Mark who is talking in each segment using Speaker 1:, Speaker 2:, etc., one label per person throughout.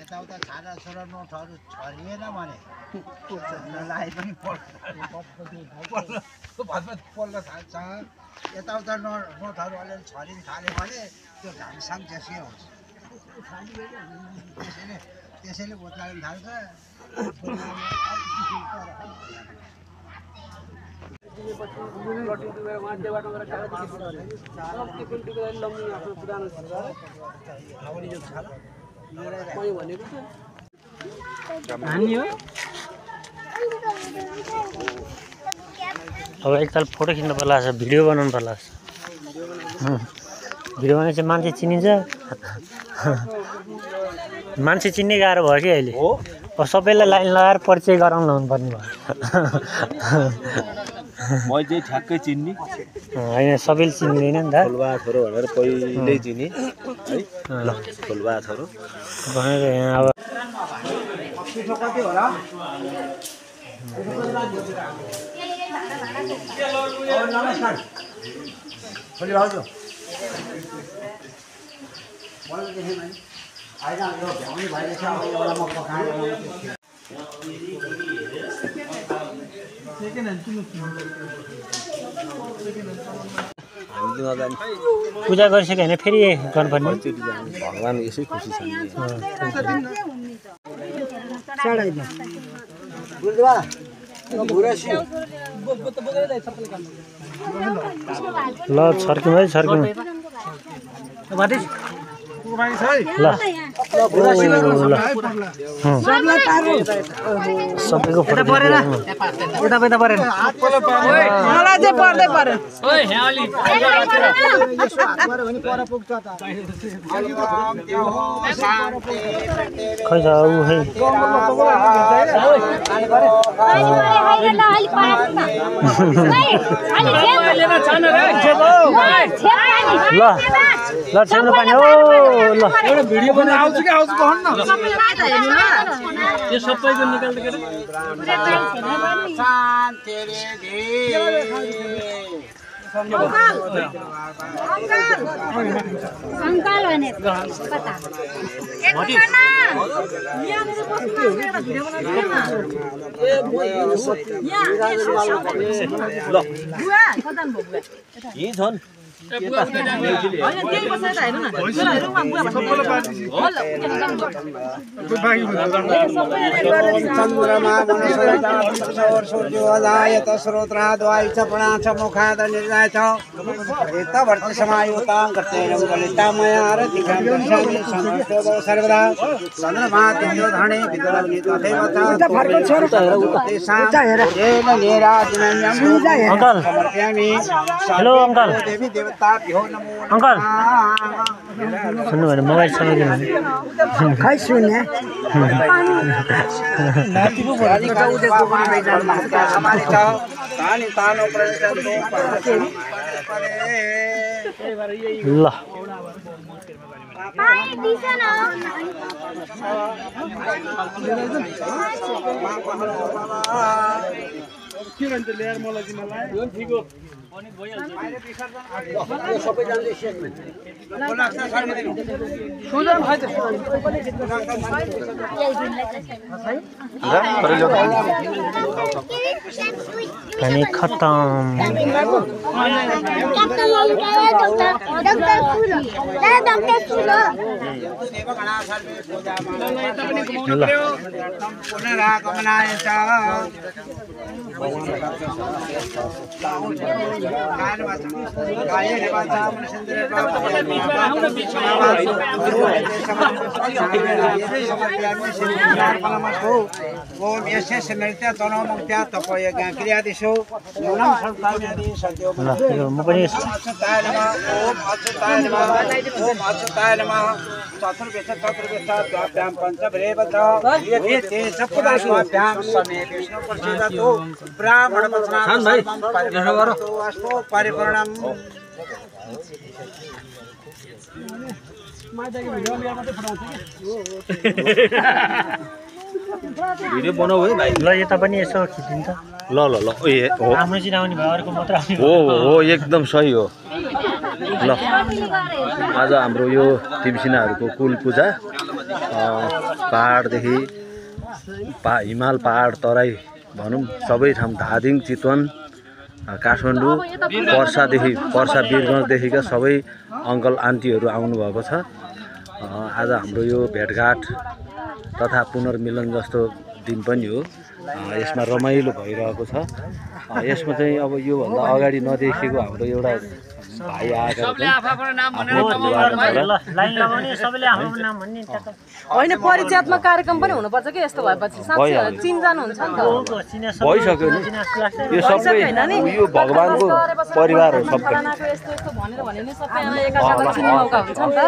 Speaker 1: यताउता छाडा छोरा नोटहरू छरिएन भने लगाए पनि पल्ल थाल्छ यताउता नोटहरू अलिअलि छरिन थाल्यो भने त्यो घामसाङ त्यसै हुन्छ त्यसैले भोत्लाउन थाल्छ
Speaker 2: अब एकताल फोटो खिच्न पर्ला छ भिडियो बनाउनु पर्ला छ भिडियो बनाए चाहिँ मान्छे चिनिन्छ मान्छे चिन्ने गाह्रो भयो कि अहिले अब सबैलाई लाइन लगाएर परिचय गराउन लाउनुपर्ने भयो
Speaker 3: मैले चाहिँ ठ्याक्कै चिन्ने
Speaker 2: होइन सबैले चिन्दैन नि त
Speaker 3: फुलबा छोरो भनेर पहिल्यै चिने है ल फुलबा छोरो
Speaker 2: भनेर यहाँ अब
Speaker 1: नमस्कार खोली भाउजू होइन यो भ्याउने भइरहेछ अब एउटा म पकाएर
Speaker 2: पूजा गरिसक्यो भने फेरि गर्नुपर्ने
Speaker 3: भगवान् यसै खुसी छन्
Speaker 2: ल छर्क्यौँ है छर्क्यौँ ल सबैको फोटो परेन यता परेन मलाई चाहिँ पर्दै पर्यो खै छ ऊ है ल ल छाम्नु पानी हो ल
Speaker 4: एउटा भिडियो बनाउनु आउँछ कि आउँछ भन्न न सबैलाई त हेर्नु ल यो सबैको निकाल्दै के
Speaker 1: शान्ति रे
Speaker 5: अंकल भने पता एक जना यहाँ मेरो बस्नु एउटा भिडियो बनाउनु ल बुवा कतन भयो बुवा
Speaker 3: यही छन्
Speaker 1: चन्द्रमा सूर्योदयत श्रोत्राद्वाय च प्रणाच मुखाद निर्जाय च एतवर्त समायुतां कर्तेरं कलितामया रतिकां दर्शयामि समस्तो सर्वदा चन्द्रमा दिव्यो धणे विदुरग्नि तथैव च तेषां येन नीराजनन्यं समर्पयामि
Speaker 2: हेलो अंकल
Speaker 1: देवी देवताभ्यो नमो
Speaker 2: अंकल सुन्नु भने मोबाइल चलाउँदैन
Speaker 1: खै सुन्ने
Speaker 2: ल
Speaker 4: के भन्छ ल्याएर मलाई जिम्मालाई यो ठीक हो
Speaker 2: पानी खत्म
Speaker 1: ओम यस्य स्मृत्या तनोमुक्त्या तपोयज्ञ क्रियादिषु न्यूनं सर्वकार्यादि सद्यो
Speaker 2: ल म पनि
Speaker 1: अच्युताय नमः ओम अच्युताय नमः ओम अच्युताय नमः चतुर्वेशाभ्यां पञ्चभ्रेवच एते सप्तदाश्वाभ्यां समे विष्णु प्रसीदतु ब्राह्मण वचनात् अस्तु परिपूर्णम्
Speaker 3: भिडियो बनाऊ है भाइ
Speaker 2: ल यता पनि यसो खिचिदिनु त
Speaker 3: ल ल ल ए हो
Speaker 2: आफ्नो चिनाउने भयो अर्को मात्र आउने
Speaker 3: हो हो एकदम सही हो ल आज हाम्रो यो तिमसिनाहरूको कुल पूजा पहाडदेखि हिमाल पहाड तराई भनौँ सबै ठाउँ धादिङ चितवन काठमाडौँ पर्सा वीरगञ्जदेखिका सबै अङ्कल आन्टीहरू आउनुभएको छ आज हाम्रो यो भेटघाट तथा पुनर्मिलन जस्तो दिन पनि हो यसमा रमाइलो भइरहेको छ यसमा चाहिँ अब योभन्दा अगाडि नदेखेको हाम्रो एउटा भाइ आएका
Speaker 2: लाइन लगाउने सबैले आफ्नो नाम भन्ने
Speaker 6: होइन परिचयात्मक कार्यक्रम पनि हुनुपर्छ कि यस्तो भएपछि साँच्चै चिनजान हुन्छ नि त
Speaker 3: भइसक्यो नि यो सबै यो भगवानको परिवार हो सबै
Speaker 6: यस्तो यस्तो भनेर भने नि सबै एकअर्कालाई चिन्ने मौका हुन्छ नि त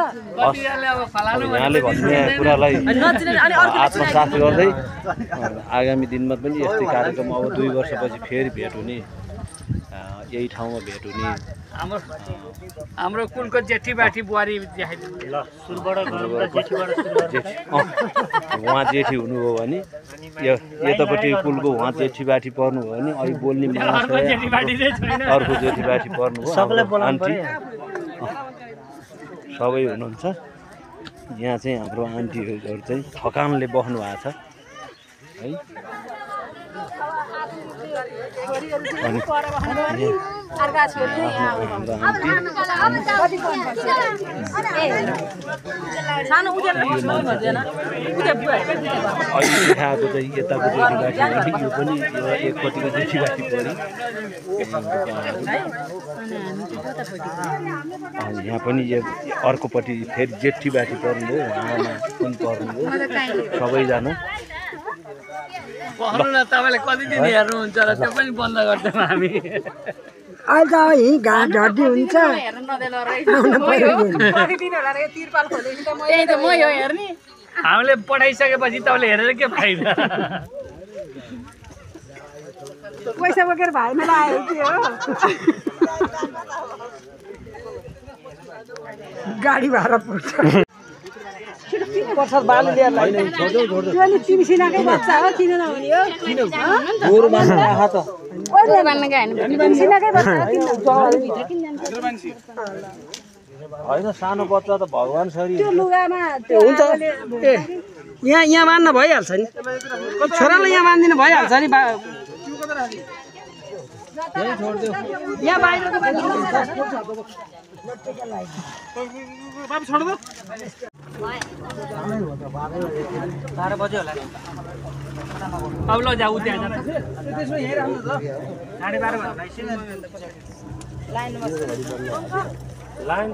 Speaker 3: यहाँले भन्ने कुरालाई आत्मसात गर्दै आगामी दिनमा पनि यस्तै कार्यक्रम अब 2 वर्षपछि फेरि भेट हुने यही ठाउँमा भेट हुने
Speaker 4: हाम्रो कुलको जेठी बाठी बुहारी देखाइदिनु
Speaker 2: ल सुरुबाट जेठीबाट
Speaker 3: उहाँ जेठी हुनुभयो भने यतापट्टि कुलको उहाँ जेठी बाठी पर्नुभयो भने अहिले बोल्ने अर्को जेठी बाठी पर्नुभयो आन्टी सबै हुनुहुन्छ यहाँ चाहिँ हाम्रो आन्टीहरू चाहिँ थकानले बस्नु भएको छ है अहिले देखाएको चाहिँ यताको जेठीबाठी यो पनि एकपट्टिको जेठीबाठी पऱ्यो यहाँ पनि अर्कोपट्टि फेरि जेठीबाठी पर्नुभयो उहाँमा पनि पर्नुभयो सबैजना
Speaker 4: भन्नु न तपाईँले कति दिन हेर्नुहुन्छ र त्यो पनि बन्द गर्छौँ हामी
Speaker 7: अहिले त यहीँ घाँट ढड्डी हुन्छ
Speaker 4: हामीले पठाइसकेपछि तपाईँले हेरेर के फाइदा
Speaker 7: पैसा बोकेर भाइमा आयो कि हो गाडी भाडा पुग्छ बालु लिएर तिमसिनाकै बच्चा हो किन नहुने हो
Speaker 3: होइन सानो बच्चा त भगवान सरी
Speaker 7: त्यो लुगामा
Speaker 2: हुन्छ ए यहाँ बाँध्न भइहाल्छ नि छोरालाई यहाँ बाँधिदिनु भइहाल्छ नि यहाँ बाहिर बज्यो होला
Speaker 4: अब ल जाऊ त्यहाँ
Speaker 2: लाइन